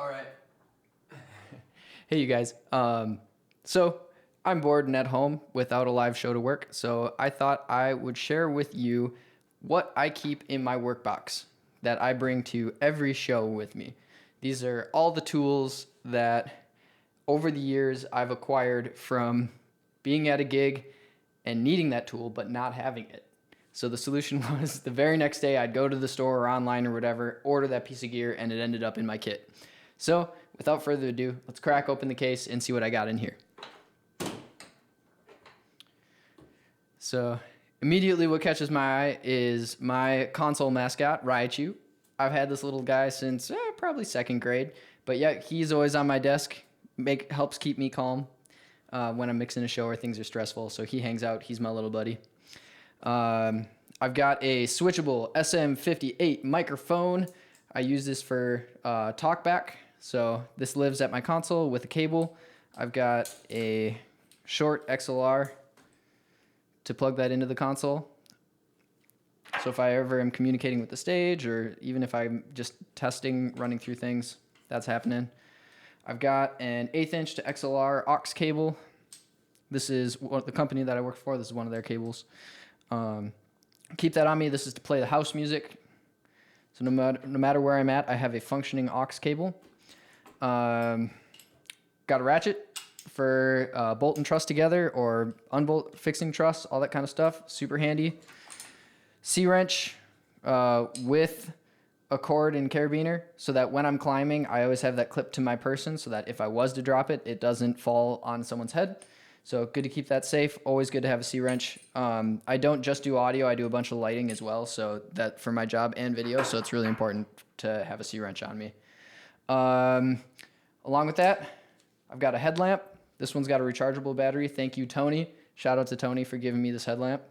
All right. Hey, you guys. So I'm bored and at home without a live show to work. So I thought I would share with you what I keep in my work box that I bring to every show with me. These are all the tools that over the years I've acquired from being at a gig and needing that tool but not having it. So the solution was the very next day I'd go to the store or online or whatever, order that piece of gear, and it ended up in my kit. So without further ado, let's crack open the case and see what I got in here. So immediately what catches my eye is my console mascot, Raichu. I've had this little guy since probably second grade, but yeah, he's always on my desk, helps keep me calm when I'm mixing a show or things are stressful. So he hangs out. He's my little buddy. I've got a switchable SM58 microphone. I use this for talkback. So this lives at my console with a cable. I've got a short XLR to plug that into the console. So if I ever am communicating with the stage, or even if I'm just testing, running through things, that's happening. I've got an 1/8 inch to XLR aux cable. This is the company that I work for. This is one of their cables. Keep that on me. This is to play the house music. So no matter where I'm at, I have a functioning aux cable. Got a ratchet for bolt and truss together or unbolt fixing truss, all that kind of stuff. Super handy. C-wrench with a cord and carabiner so that when I'm climbing, I always have that clip to my person so that if I was to drop it, it doesn't fall on someone's head. So good to keep that safe. Always good to have a C-wrench. I don't just do audio. I do a bunch of lighting as well. So that for my job and video. So it's really important to have a C-wrench on me. Along with that, I've got a headlamp. This one's got a rechargeable battery. Thank you, Tony. Shout out to Tony for giving me this headlamp.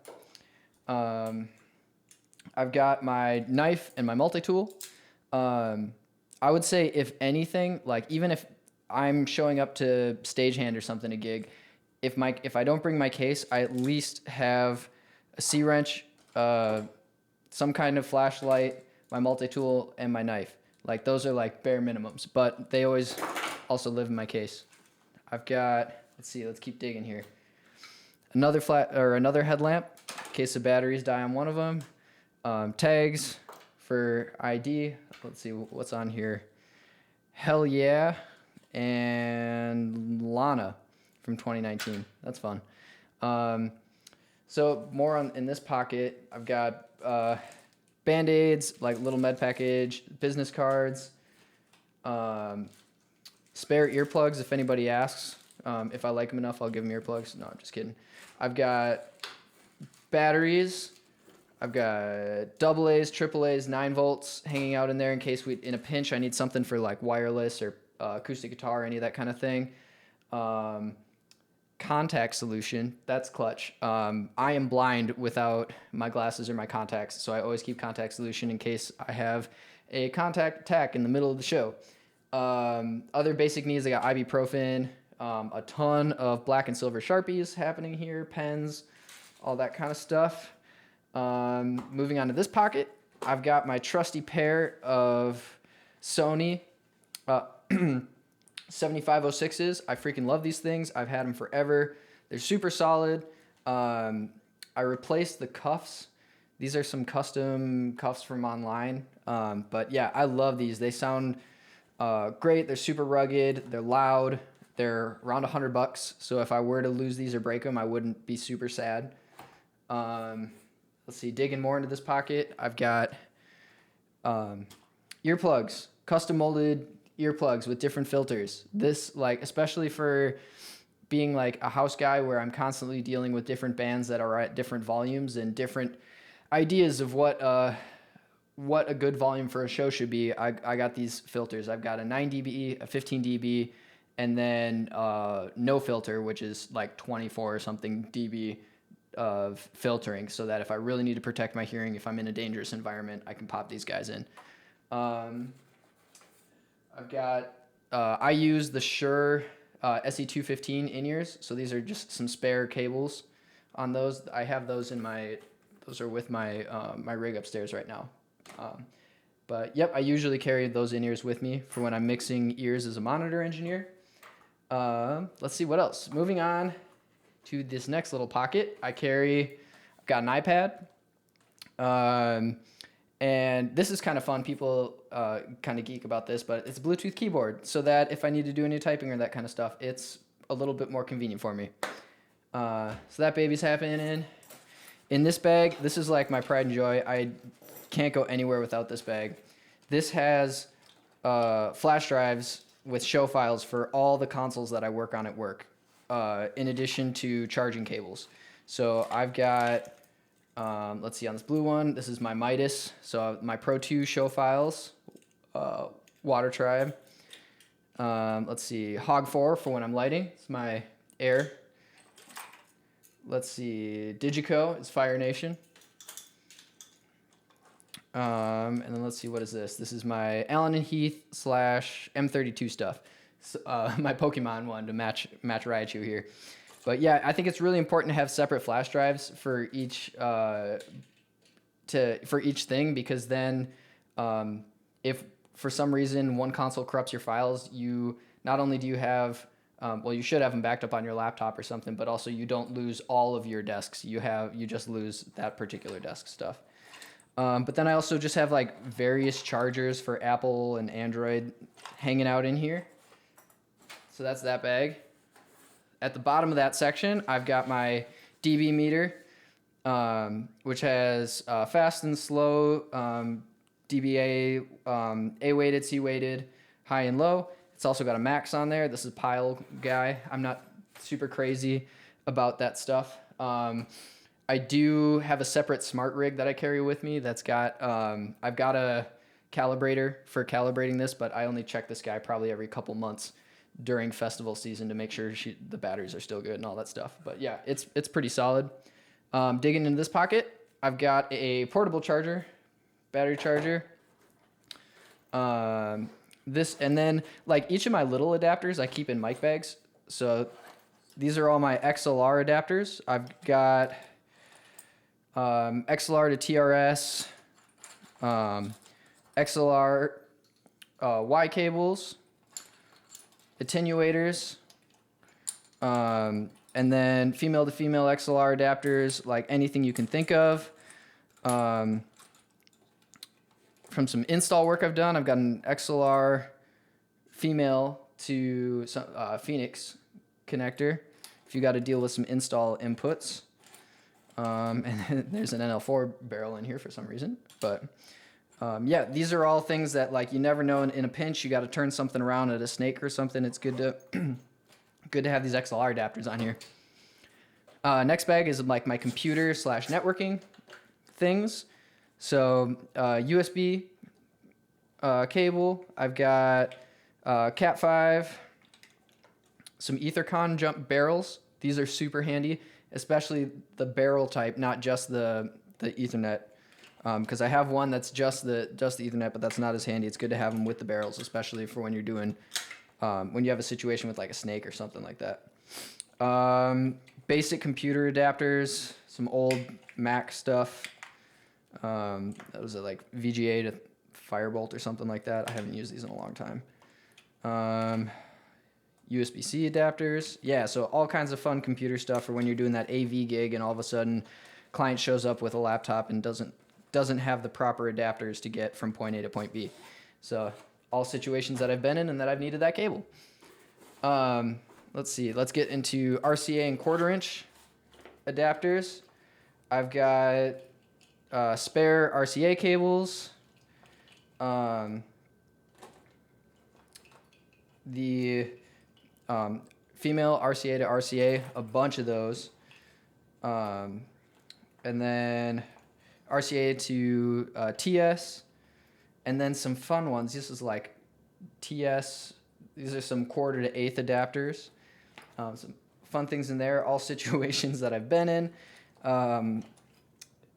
I've got my knife and my multi-tool. I would say if anything, like even if I'm showing up to stagehand or something, a gig, if I don't bring my case, I at least have a C-wrench, some kind of flashlight, my multi-tool, and my knife. Like those are like bare minimums, but they always also live in my case. I've got, let's keep digging here. Another headlamp, in case the batteries die on one of them. Tags for ID. Let's see what's on here. Hell yeah, and Lana from 2019. That's fun. So more in this pocket, I've got Band-Aids, like little med package, business cards, spare earplugs if anybody asks. If I like them enough, I'll give them earplugs. No, I'm just kidding. I've got batteries. I've got AA's, AAA's, 9 volts hanging out in there in case in a pinch, I need something for like wireless or acoustic guitar, any of that kind of thing. Contact solution, that's clutch. I am blind without my glasses or my contacts, so I always keep contact solution in case I have a contact attack in the middle of the show. Other basic needs, I got ibuprofen, a ton of black and silver Sharpies happening here, pens, all that kind of stuff. Moving on to this pocket, I've got my trusty pair of Sony 7506s. I freaking love these things. I've had them forever. They're super solid. I replaced the cuffs. These are some custom cuffs from online. But yeah, I love these. They sound great. They're super rugged. They're loud. They're around $100. So if I were to lose these or break them, I wouldn't be super sad. Let's see, digging more into this pocket, I've got earplugs, custom molded earplugs with different filters. This, like, especially for being like a house guy where I'm constantly dealing with different bands that are at different volumes and different ideas of what a good volume for a show should be. I got these filters. I've got a 9 dB, a 15 dB, and then no filter, which is like 24 or something dB of filtering, so that if I really need to protect my hearing, if I'm in a dangerous environment, I can pop these guys in. I've got, I use the Shure SE215 in-ears, so these are just some spare cables on those. I have those those are with my my rig upstairs right now. But yep, I usually carry those in-ears with me for when I'm mixing ears as a monitor engineer. Let's see what else. Moving on to this next little pocket, I've got an iPad. And this is kind of fun. People kind of geek about this, but it's a Bluetooth keyboard so that if I need to do any typing or that kind of stuff, it's a little bit more convenient for me. So that baby's happening. In this bag, this is like my pride and joy. I can't go anywhere without this bag. This has flash drives with show files for all the consoles that I work on at work, in addition to charging cables. So I've got, let's see, on this blue one, this is my Midas. So my Pro 2 show files, Water Tribe. Let's see, Hog 4 for when I'm lighting. It's my Air. Let's see, Digico is Fire Nation. And then let's see, what is this? This is my Allen and Heath / M32 stuff. So, my Pokemon one to match Raichu here. But yeah, I think it's really important to have separate flash drives for each thing, because then if for some reason one console corrupts your files, you not only do you have you should have them backed up on your laptop or something, but also you don't lose all of your disks. You just lose that particular disk stuff. But then I also just have like various chargers for Apple and Android hanging out in here. So that's that bag. At the bottom of that section, I've got my dB meter, which has fast and slow, dBA, A-weighted, C-weighted, high and low. It's also got a max on there. This is Pile guy. I'm not super crazy about that stuff. I do have a separate smart rig that I carry with me that's got, I've got a calibrator for calibrating this, but I only check this guy probably every couple months during festival season to make sure the batteries are still good and all that stuff. But yeah, it's pretty solid. Digging into this pocket, I've got a portable charger, battery charger. This, and then like each of my little adapters I keep in mic bags. So these are all my XLR adapters. I've got XLR to TRS, XLR Y cables, attenuators, and then female to female XLR adapters, like anything you can think of. From some install work I've done, I've got an XLR female to Phoenix connector if you got to deal with some install inputs. And then there's an NL4 barrel in here for some reason. But yeah, these are all things that, like, you never know in a pinch. You got to turn something around at a snake or something. It's good to good to have these XLR adapters on here. Next bag is like my computer / networking things. So USB cable. I've got Cat5, some Ethercon jump barrels. These are super handy, especially the barrel type, not just the Ethernet. Because I have one that's just the Ethernet, but that's not as handy. It's good to have them with the barrels, especially for when you're doing when you have a situation with like a snake or something like that. Basic computer adapters, some old Mac stuff. That was like VGA to Firebolt or something like that. I haven't used these in a long time. USB-C adapters. Yeah, so all kinds of fun computer stuff for when you're doing that AV gig and all of a sudden client shows up with a laptop and doesn't have the proper adapters to get from point A to point B. So all situations that I've been in and that I've needed that cable. Let's see. Let's get into RCA and 1/4 inch adapters. I've got spare RCA cables. The female RCA to RCA, a bunch of those. And then RCA to TS, and then some fun ones. This is like TS. These are some 1/4 to 1/8 adapters. Some fun things in there, all situations that I've been in. And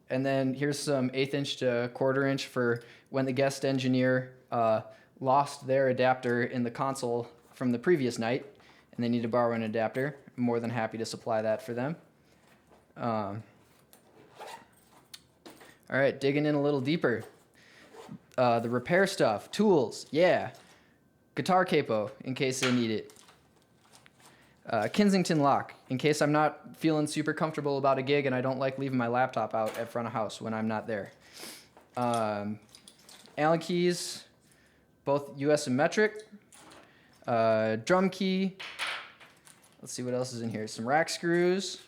then here's some 1/8 inch to 1/4 inch for when the guest engineer lost their adapter in the console from the previous night and they need to borrow an adapter. I'm more than happy to supply that for them. All right, digging in a little deeper. The repair stuff, tools, yeah. Guitar capo, in case they need it. Kensington lock, in case I'm not feeling super comfortable about a gig and I don't like leaving my laptop out at front of house when I'm not there. Allen keys, both US and metric. Drum key. Let's see what else is in here. Some rack screws.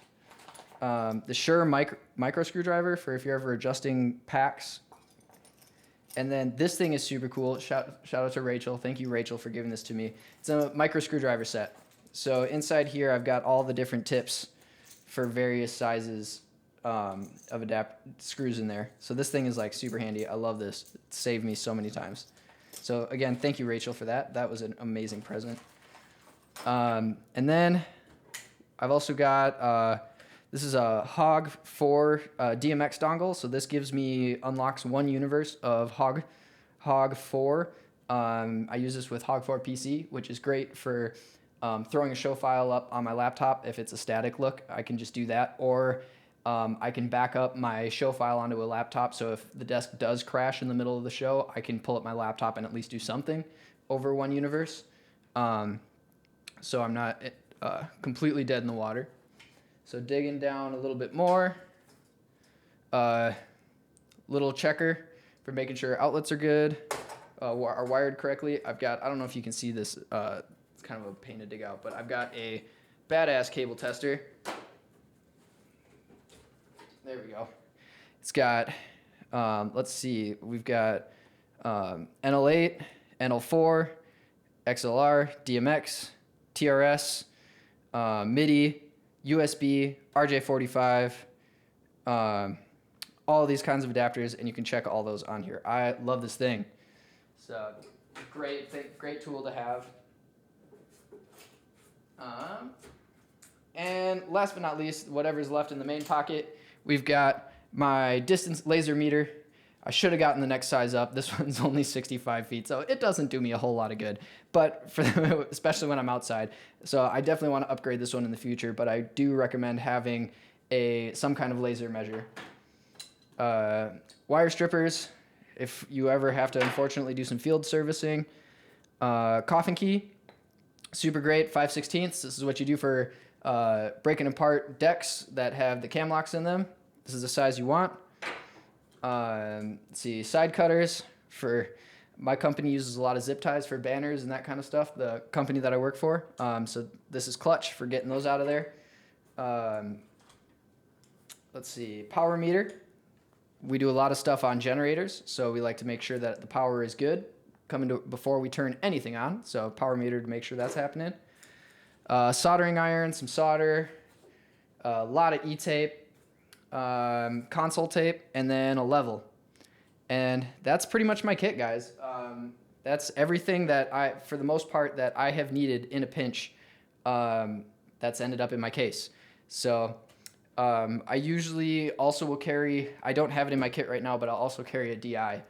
The Shure micro screwdriver for if you're ever adjusting packs. And then this thing is super cool. Shout out to Rachel. Thank you, Rachel, for giving this to me. It's a micro screwdriver set. So inside here, I've got all the different tips for various sizes of screws in there. So this thing is like super handy. I love this. It saved me so many times. So again, thank you, Rachel, for that. That was an amazing present. And then I've also got, this is a Hog 4 DMX dongle. So this unlocks one universe of Hog 4. I use this with Hog 4 PC, which is great for throwing a show file up on my laptop. If it's a static look, I can just do that. Or I can back up my show file onto a laptop. So if the desk does crash in the middle of the show, I can pull up my laptop and at least do something over one universe. So I'm not completely dead in the water. So digging down a little bit more, little checker for making sure outlets are good, are wired correctly. I don't know if you can see this, it's kind of a pain to dig out, but I've got a badass cable tester. There we go. It's got, let's see, we've got NL8, NL4, XLR, DMX, TRS, MIDI, USB, RJ45, all these kinds of adapters, and you can check all those on here. I love this thing. It's a great tool to have. And last but not least, whatever's left in the main pocket, we've got my distance laser meter. I should have gotten the next size up. This one's only 65 feet, so it doesn't do me a whole lot of good, but especially when I'm outside. So I definitely want to upgrade this one in the future, but I do recommend having some kind of laser measure. Wire strippers, if you ever have to unfortunately do some field servicing. Coffin key, super great, 5/16. This is what you do for breaking apart decks that have the cam locks in them. This is the size you want. Let's see, side cutters for my company uses a lot of zip ties for banners and that kind of stuff. The company that I work for. So this is clutch for getting those out of there. Let's see, power meter. We do a lot of stuff on generators, so we like to make sure that the power is good before we turn anything on. So power meter to make sure that's happening. Soldering iron, some solder, a lot of E-tape. Console tape, and then a level. And that's pretty much my kit, guys. That's everything that for the most part, that I have needed in a pinch, that's ended up in my case. So I usually also will carry, I don't have it in my kit right now, but I'll also carry a DI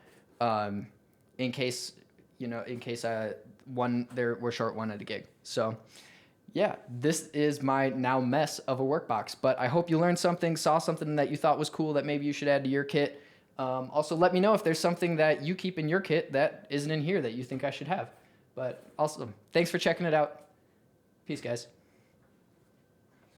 in case we're short one at a gig. So yeah, this is my now mess of a work box, but I hope you learned something, saw something that you thought was cool that maybe you should add to your kit. Also, let me know if there's something that you keep in your kit that isn't in here that you think I should have. But also, thanks for checking it out. Peace, guys.